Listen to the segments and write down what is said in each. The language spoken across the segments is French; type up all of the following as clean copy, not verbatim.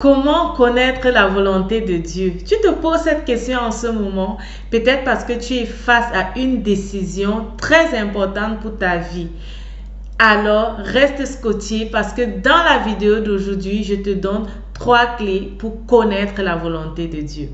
Comment connaître la volonté de Dieu? Tu te poses cette question en ce moment, peut-être parce que tu es face à une décision très importante pour ta vie. Alors, reste scotché parce que dans la vidéo d'aujourd'hui, je te donne 3 clés pour connaître la volonté de Dieu.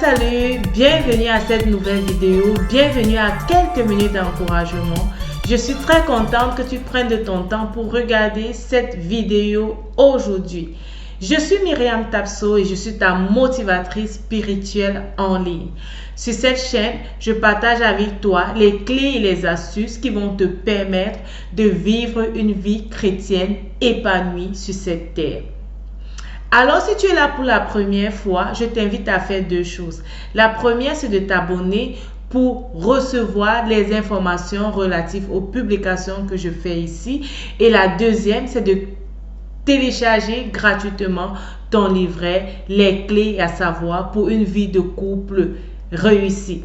Salut, bienvenue à cette nouvelle vidéo, bienvenue à quelques minutes d'encouragement. Je suis très contente que tu prennes de ton temps pour regarder cette vidéo aujourd'hui. Je suis Myriam Tapso et je suis ta motivatrice spirituelle en ligne. Sur cette chaîne, je partage avec toi les clés et les astuces qui vont te permettre de vivre une vie chrétienne épanouie sur cette terre. Alors, si tu es là pour la première fois, je t'invite à faire 2 choses. La première, c'est de t'abonner pour recevoir les informations relatives aux publications que je fais ici. Et la deuxième, c'est de télécharger gratuitement ton livret, les clés à savoir pour une vie de couple réussie.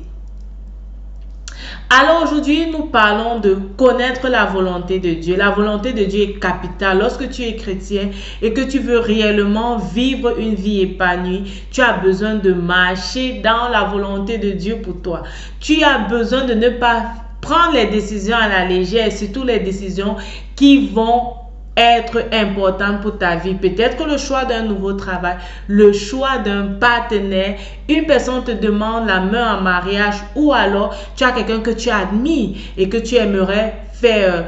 Alors aujourd'hui, nous parlons de connaître la volonté de Dieu. La volonté de Dieu est capitale. Lorsque tu es chrétien et que tu veux réellement vivre une vie épanouie, tu as besoin de marcher dans la volonté de Dieu pour toi. Tu as besoin de ne pas prendre les décisions à la légère et surtout les décisions qui vont être importante pour ta vie. Peut-être que le choix d'un nouveau travail, le choix d'un partenaire, une personne te demande la main en mariage ou alors tu as quelqu'un que tu admires et que tu aimerais faire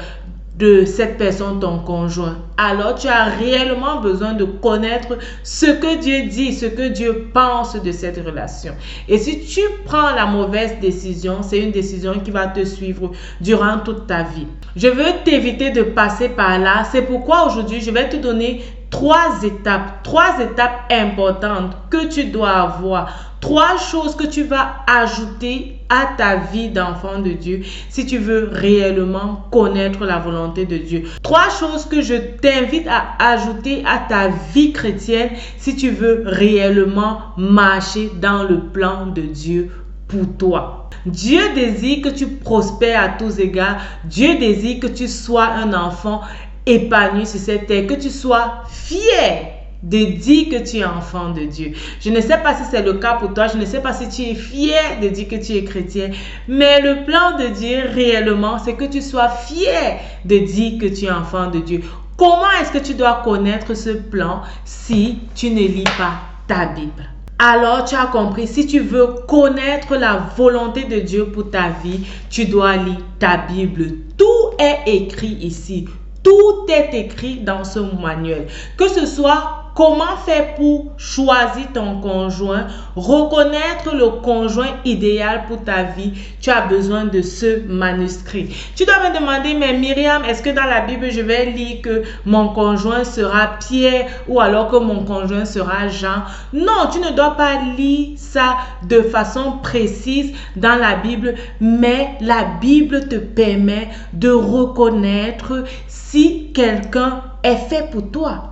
de cette personne ton conjoint. Alors tu as réellement besoin de connaître ce que Dieu dit, ce que Dieu pense de cette relation. Et si tu prends la mauvaise décision, c'est une décision qui va te suivre durant toute ta vie. Je veux t'éviter de passer par là. C'est pourquoi aujourd'hui, je vais te donner 3 étapes importantes que tu dois avoir. 3 choses que tu vas ajouter à ta vie d'enfant de Dieu si tu veux réellement connaître la volonté de Dieu. 3 choses que je t'invite à ajouter à ta vie chrétienne si tu veux réellement marcher dans le plan de Dieu pour toi. Dieu désire que tu prospères à tous égards. Dieu désire que tu sois un enfant épanoui sur cette terre, que tu sois fier de dire que tu es enfant de Dieu. Je ne sais pas si c'est le cas pour toi, je ne sais pas si tu es fier de dire que tu es chrétien, mais le plan de Dieu réellement, c'est que tu sois fier de dire que tu es enfant de Dieu. Comment est-ce que tu dois connaître ce plan si tu ne lis pas ta Bible? Alors, tu as compris, si tu veux connaître la volonté de Dieu pour ta vie, tu dois lire ta Bible. Tout est écrit ici. Tout est écrit dans ce manuel. Que ce soit comment faire pour choisir ton conjoint, reconnaître le conjoint idéal pour ta vie, tu as besoin de ce manuscrit. Tu dois me demander, mais Myriam, est-ce que dans la Bible, je vais lire que mon conjoint sera Pierre ou alors que mon conjoint sera Jean? Non, tu ne dois pas lire ça de façon précise dans la Bible, mais la Bible te permet de reconnaître si quelqu'un est fait pour toi.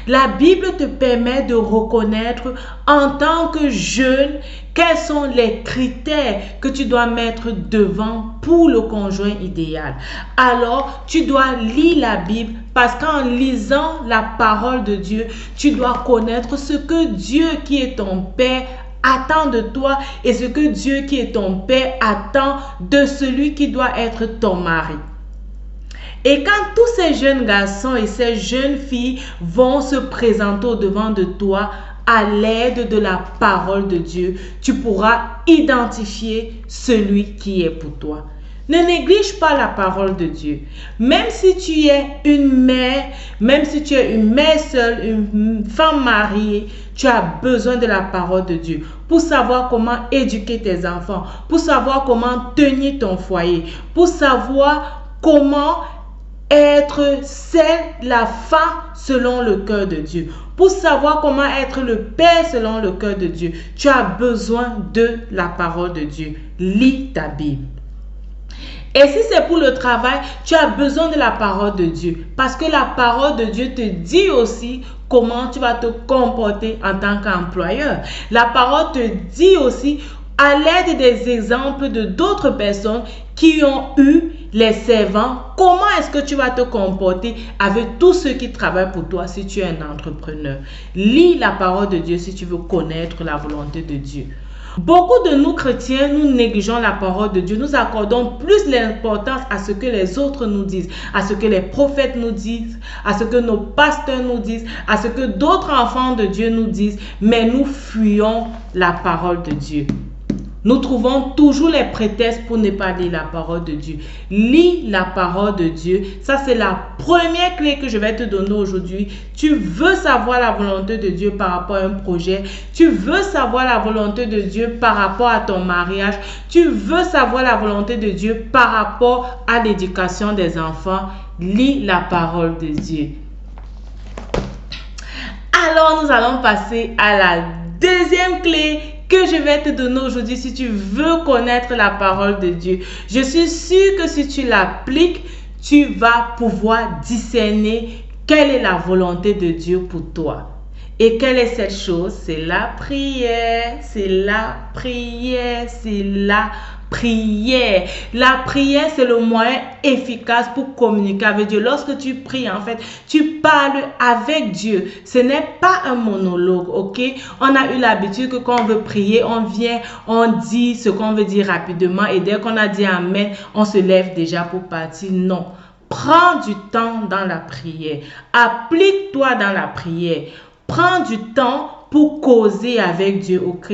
La Bible te permet de reconnaître en tant que jeune quels sont les critères que tu dois mettre devant pour le conjoint idéal. Alors, tu dois lire la Bible parce qu'en lisant la parole de Dieu, tu dois connaître ce que Dieu qui est ton Père attend de toi et ce que Dieu qui est ton Père attend de celui qui doit être ton mari. Et quand tous ces jeunes garçons et ces jeunes filles vont se présenter au-devant de toi à l'aide de la parole de Dieu, tu pourras identifier celui qui est pour toi. Ne néglige pas la parole de Dieu. Même si tu es une mère, même si tu es une mère seule, une femme mariée, tu as besoin de la parole de Dieu pour savoir comment éduquer tes enfants, pour savoir comment tenir ton foyer, pour savoir comment être la femme selon le cœur de Dieu. Pour savoir comment être le père selon le cœur de Dieu, tu as besoin de la parole de Dieu. Lis ta Bible. Et si c'est pour le travail, tu as besoin de la parole de Dieu. Parce que la parole de Dieu te dit aussi comment tu vas te comporter en tant qu'employeur. La parole te dit aussi à l'aide des exemples de d'autres personnes qui ont eu les servants, comment est-ce que tu vas te comporter avec tous ceux qui travaillent pour toi si tu es un entrepreneur. Lis la parole de Dieu si tu veux connaître la volonté de Dieu. Beaucoup de nous chrétiens, nous négligeons la parole de Dieu. Nous accordons plus l'importance à ce que les autres nous disent, à ce que les prophètes nous disent, à ce que nos pasteurs nous disent, à ce que d'autres enfants de Dieu nous disent, mais nous fuyons la parole de Dieu. Nous trouvons toujours les prétextes pour ne pas lire la parole de Dieu. Lis la parole de Dieu. Ça, c'est la première clé que je vais te donner aujourd'hui. Tu veux savoir la volonté de Dieu par rapport à un projet. Tu veux savoir la volonté de Dieu par rapport à ton mariage. Tu veux savoir la volonté de Dieu par rapport à l'éducation des enfants. Lis la parole de Dieu. Alors, nous allons passer à la deuxième clé que je vais te donner aujourd'hui si tu veux connaître la parole de Dieu. Je suis sûre que si tu l'appliques, tu vas pouvoir discerner quelle est la volonté de Dieu pour toi. Et quelle est cette chose? C'est la prière, c'est la prière, c'est la prière. La prière, c'est le moyen efficace pour communiquer avec Dieu. Lorsque tu pries, en fait, tu parles avec Dieu. Ce n'est pas un monologue, ok? On a eu l'habitude que quand on veut prier, on vient, on dit ce qu'on veut dire rapidement et dès qu'on a dit Amen, on se lève déjà pour partir. Non. Prends du temps dans la prière. Applique-toi dans la prière. Prends du temps pour causer avec Dieu, ok?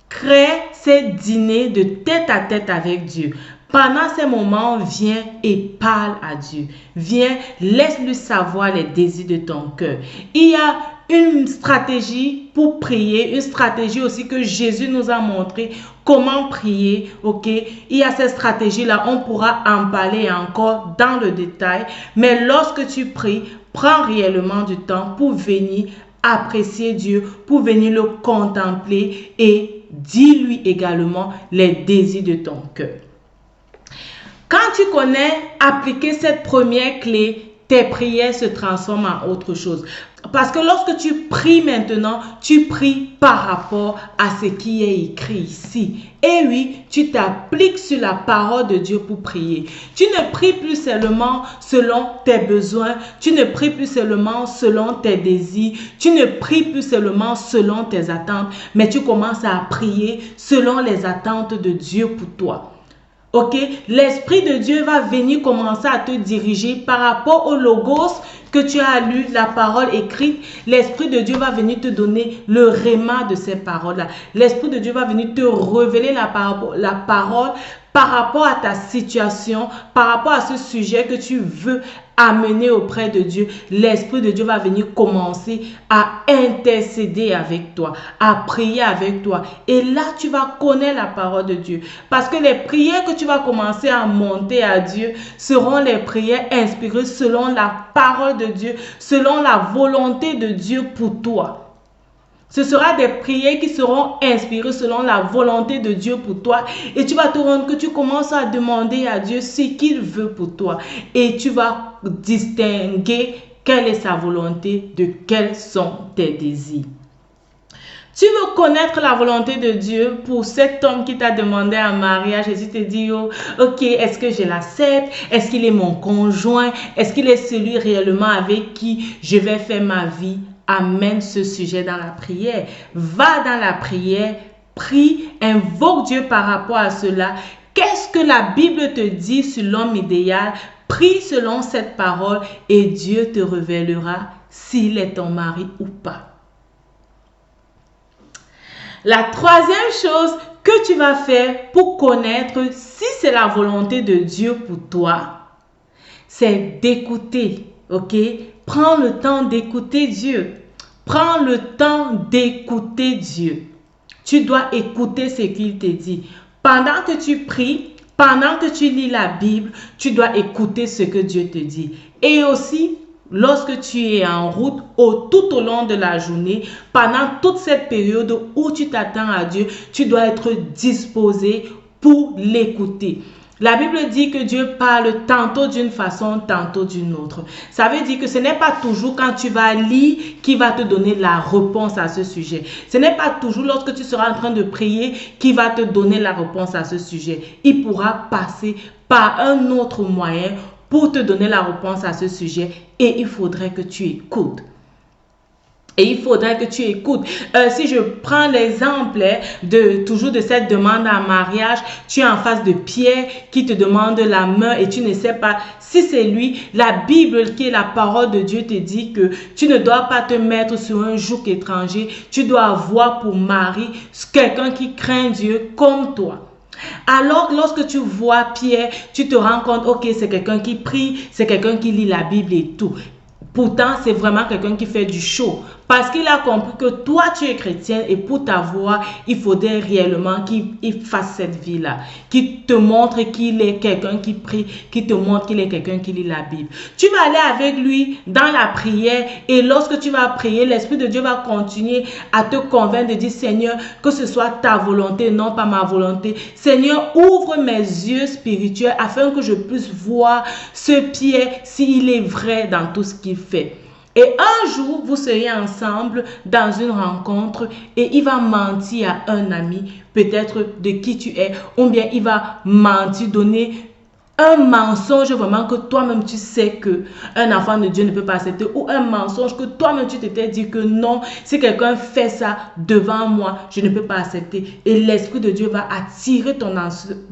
Crée ces dîners de tête à tête avec Dieu. Pendant ces moments, viens et parle à Dieu. Viens, laisse-lui savoir les désirs de ton cœur. Il y a une stratégie pour prier, une stratégie aussi que Jésus nous a montré comment prier, ok? Il y a cette stratégie-là, on pourra en parler encore dans le détail. Mais lorsque tu pries, prends réellement du temps pour venir apprécier Dieu, pour venir le contempler et dis-lui également les désirs de ton cœur. Quand tu connais appliquer cette première clé, tes prières se transforment en autre chose. Parce que lorsque tu pries maintenant, tu pries par rapport à ce qui est écrit ici. Et oui, tu t'appliques sur la parole de Dieu pour prier. Tu ne pries plus seulement selon tes besoins. Tu ne pries plus seulement selon tes désirs. Tu ne pries plus seulement selon tes attentes. Mais tu commences à prier selon les attentes de Dieu pour toi. Ok, l'Esprit de Dieu va venir commencer à te diriger par rapport au logos que tu as lu, la parole écrite. L'Esprit de Dieu va venir te donner le réma de ces paroles-là. L'Esprit de Dieu va venir te révéler la parole par rapport à ta situation, par rapport à ce sujet que tu veux amener auprès de Dieu. L'Esprit de Dieu va venir commencer à intercéder avec toi, à prier avec toi. Et là, tu vas connaître la parole de Dieu. Parce que les prières que tu vas commencer à monter à Dieu seront les prières inspirées selon la parole de Dieu, selon la volonté de Dieu pour toi. Ce sera des prières qui seront inspirées selon la volonté de Dieu pour toi. Et tu vas te rendre que tu commences à demander à Dieu ce qu'il veut pour toi. Et tu vas distinguer quelle est sa volonté, de quels sont tes désirs. Tu veux connaître la volonté de Dieu pour cet homme qui t'a demandé un mariage et tu te dis, oh, ok, est-ce que je l'accepte? Est-ce qu'il est mon conjoint? Est-ce qu'il est celui réellement avec qui je vais faire ma vie? Amène ce sujet dans la prière. Va dans la prière, prie, invoque Dieu par rapport à cela. Qu'est-ce que la Bible te dit sur l'homme idéal? Prie selon cette parole et Dieu te révélera s'il est ton mari ou pas. La troisième chose que tu vas faire pour connaître si c'est la volonté de Dieu pour toi, c'est d'écouter, ok? Prends le temps d'écouter Dieu. Prends le temps d'écouter Dieu. Tu dois écouter ce qu'il te dit. Pendant que tu pries, pendant que tu lis la Bible, tu dois écouter ce que Dieu te dit. Et aussi, lorsque tu es en route, tout au long de la journée, pendant toute cette période où tu t'attends à Dieu, tu dois être disposé pour l'écouter. La Bible dit que Dieu parle tantôt d'une façon, tantôt d'une autre. Ça veut dire que ce n'est pas toujours quand tu vas lire qu'il va te donner la réponse à ce sujet. Ce n'est pas toujours lorsque tu seras en train de prier qu'il va te donner la réponse à ce sujet. Il pourra passer par un autre moyen pour te donner la réponse à ce sujet et il faudrait que tu écoutes. Et il faudrait que tu écoutes. Si je prends l'exemple toujours de cette demande en mariage, tu es en face de Pierre qui te demande la main et tu ne sais pas si c'est lui. La Bible, qui est la parole de Dieu, te dit que tu ne dois pas te mettre sur un joug étranger. Tu dois avoir pour mari quelqu'un qui craint Dieu comme toi. Alors, lorsque tu vois Pierre, tu te rends compte, ok, c'est quelqu'un qui prie, c'est quelqu'un qui lit la Bible et tout. Pourtant, c'est vraiment quelqu'un qui fait du show. Parce qu'il a compris que toi, tu es chrétienne et pour t'avoir, il faudrait réellement qu'il fasse cette vie-là. Qu'il te montre qu'il est quelqu'un qui prie, qu'il te montre qu'il est quelqu'un qui lit la Bible. Tu vas aller avec lui dans la prière et lorsque tu vas prier, l'Esprit de Dieu va continuer à te convaincre de dire, Seigneur, que ce soit ta volonté, non pas ma volonté. Seigneur, ouvre mes yeux spirituels afin que je puisse voir ce Pierre s'il est vrai dans tout ce qu'il fait. Et un jour, vous seriez ensemble dans une rencontre et il va mentir à un ami, peut-être de qui tu es, ou bien il va mentir, donner un mensonge vraiment que toi-même tu sais que un enfant de Dieu ne peut pas accepter, ou un mensonge que toi-même tu t'étais dit que non, si quelqu'un fait ça devant moi, je ne peux pas accepter. Et l'Esprit de Dieu va attirer ton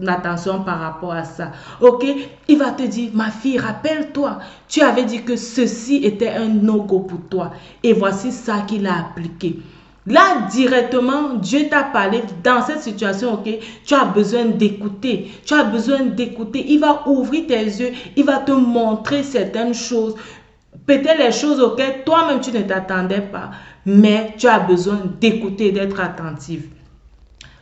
attention par rapport à ça. Ok? Il va te dire, ma fille, rappelle-toi, tu avais dit que ceci était un no-go pour toi. Et voici ça qu'il a appliqué. Là, directement, Dieu t'a parlé dans cette situation, ok? Tu as besoin d'écouter. Tu as besoin d'écouter. Il va ouvrir tes yeux. Il va te montrer certaines choses. Peut-être les choses auxquelles toi-même tu ne t'attendais pas. Mais tu as besoin d'écouter, d'être attentif.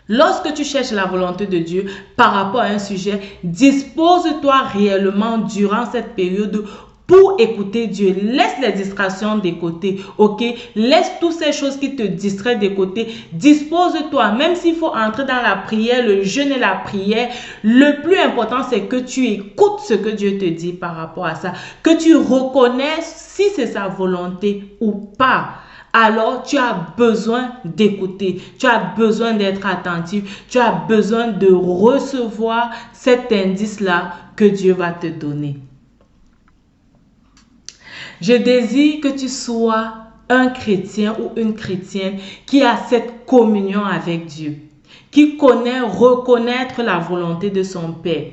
Lorsque tu cherches la volonté de Dieu par rapport à un sujet, dispose-toi réellement durant cette période pour écouter Dieu. Laisse les distractions de côté, ok? Laisse toutes ces choses qui te distraient de côté. Dispose-toi, même s'il faut entrer dans la prière, le jeûne et la prière. Le plus important, c'est que tu écoutes ce que Dieu te dit par rapport à ça. Que tu reconnaisses si c'est sa volonté ou pas. Alors, tu as besoin d'écouter, tu as besoin d'être attentif, tu as besoin de recevoir cet indice-là que Dieu va te donner. Je désire que tu sois un chrétien ou une chrétienne qui a cette communion avec Dieu, qui connaît, reconnaître la volonté de son Père.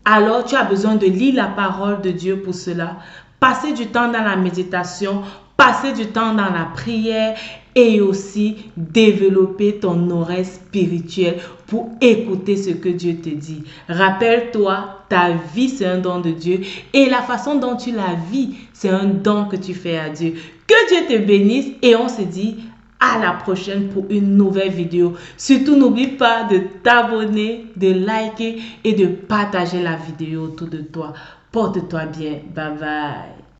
Alors, tu as besoin de lire la parole de Dieu pour cela, passer du temps dans la méditation, passer du temps dans la prière et aussi développer ton oreille spirituelle pour écouter ce que Dieu te dit. Rappelle-toi, ta vie c'est un don de Dieu et la façon dont tu la vis, c'est un don que tu fais à Dieu. Que Dieu te bénisse et on se dit à la prochaine pour une nouvelle vidéo. Surtout, n'oublie pas de t'abonner, de liker et de partager la vidéo autour de toi. Porte-toi bien. Bye bye.